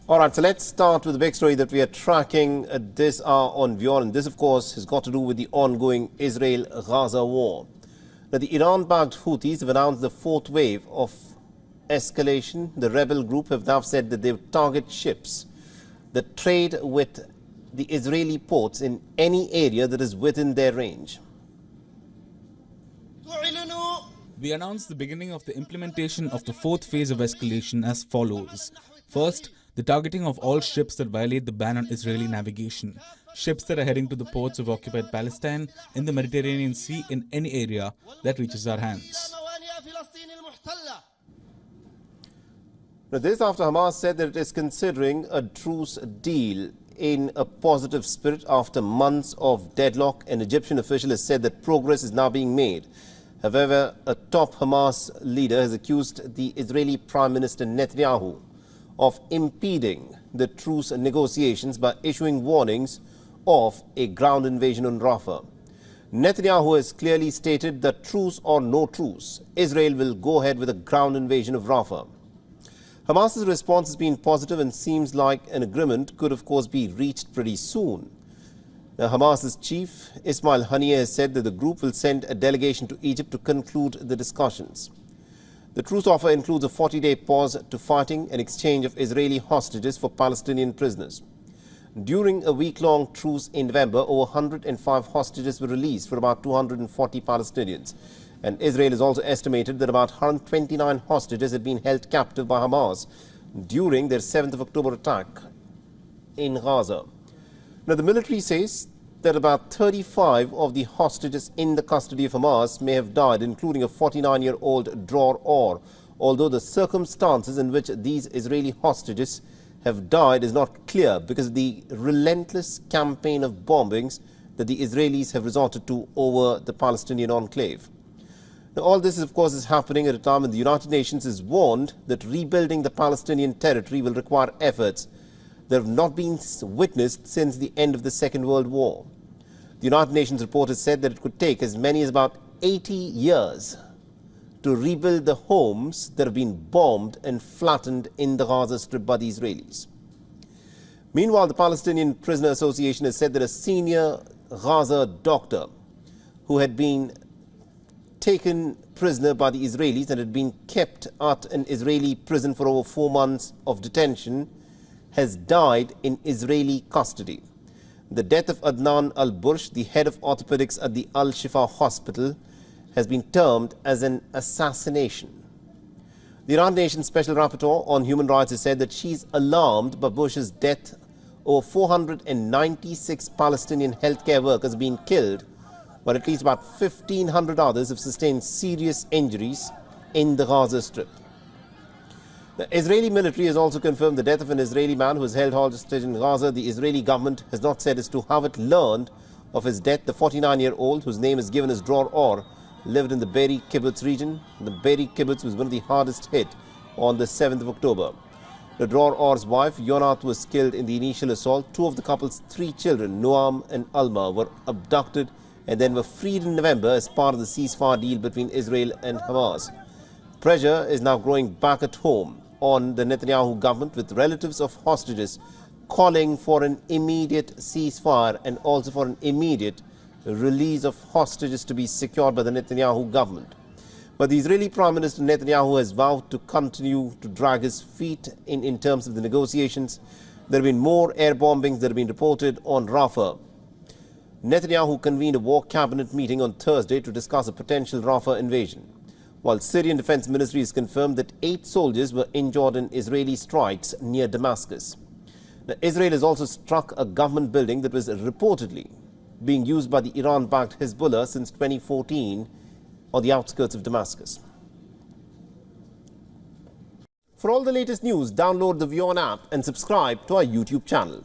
All right, so let's start with the big story that we are tracking this hour on WION. And this, of course, has got to do with the ongoing Israel-Gaza war. Now, the Iran-backed Houthis have announced the fourth wave of escalation. The rebel group have now said that they will target ships that trade with the Israeli ports in any area that is within their range. We announced the beginning of the implementation of the fourth phase of escalation as follows. First, the targeting of all ships that violate the ban on Israeli navigation. Ships that are heading to the ports of occupied Palestine in the Mediterranean Sea in any area that reaches our hands. Now, this after Hamas said that it is considering a truce deal in a positive spirit after months of deadlock. An Egyptian official has said that progress is now being made. However, a top Hamas leader has accused the Israeli Prime Minister Netanyahu of impeding the truce negotiations by issuing warnings of a ground invasion on Rafah. Netanyahu has clearly stated that truce or no truce, Israel will go ahead with a ground invasion of Rafah. Hamas's response has been positive and seems like an agreement could of course be reached pretty soon. Now, Hamas's chief Ismail Haniyeh has said that the group will send a delegation to Egypt to conclude the discussions. The truce offer includes a 40-day pause to fighting and exchange of Israeli hostages for Palestinian prisoners. During a week-long truce in November, over 105 hostages were released for about 240 Palestinians. And Israel has also estimated that about 129 hostages had been held captive by Hamas during their 7th of October attack in Gaza. Now, the military says that about 35 of the hostages in the custody of Hamas may have died, including a 49-year-old Dror Or, although the circumstances in which these Israeli hostages have died is not clear because of the relentless campaign of bombings that the Israelis have resorted to over the Palestinian enclave. Now, all this, of course, is happening at a time when the United Nations has warned that rebuilding the Palestinian territory will require efforts that have not been witnessed since the end of the Second World War. The United Nations report has said that it could take as many as about 80 years to rebuild the homes that have been bombed and flattened in the Gaza Strip by the Israelis. Meanwhile, the Palestinian Prisoner Association has said that a senior Gaza doctor who had been taken prisoner by the Israelis and had been kept at an Israeli prison for over 4 months of detention has died in Israeli custody. The death of Adnan al-Bursh, the head of orthopedics at the Al-Shifa hospital, has been termed as an assassination. The United Nations Special Rapporteur on Human Rights has said that she is alarmed by Bursh's death. Over 496 Palestinian healthcare workers have been killed, but at least about 1,500 others have sustained serious injuries in the Gaza Strip. The Israeli military has also confirmed the death of an Israeli man who was held hostage in Gaza. The Israeli government has not said as to how it learned of his death. The 49-year-old, whose name is given as Dror Or, lived in the Be'eri Kibbutz region. The Be'eri Kibbutz was one of the hardest hit on the 7th of October. The Dror Or's wife, Yonat, was killed in the initial assault. Two of the couple's 3 children, Noam and Alma, were abducted and then were freed in November as part of the ceasefire deal between Israel and Hamas. Pressure is now growing back at home on the Netanyahu government, with relatives of hostages calling for an immediate ceasefire and also for an immediate release of hostages to be secured by the Netanyahu government. But the Israeli Prime Minister Netanyahu has vowed to continue to drag his feet in terms of the negotiations. There have been more air bombings that have been reported on Rafah. Netanyahu convened a war cabinet meeting on Thursday to discuss a potential Rafah invasion, while Syrian Defense Ministry has confirmed that 8 soldiers were injured in Israeli strikes near Damascus. Now, Israel has also struck a government building that was reportedly being used by the Iran-backed Hezbollah since 2014 on the outskirts of Damascus. For all the latest news, download the WION app and subscribe to our YouTube channel.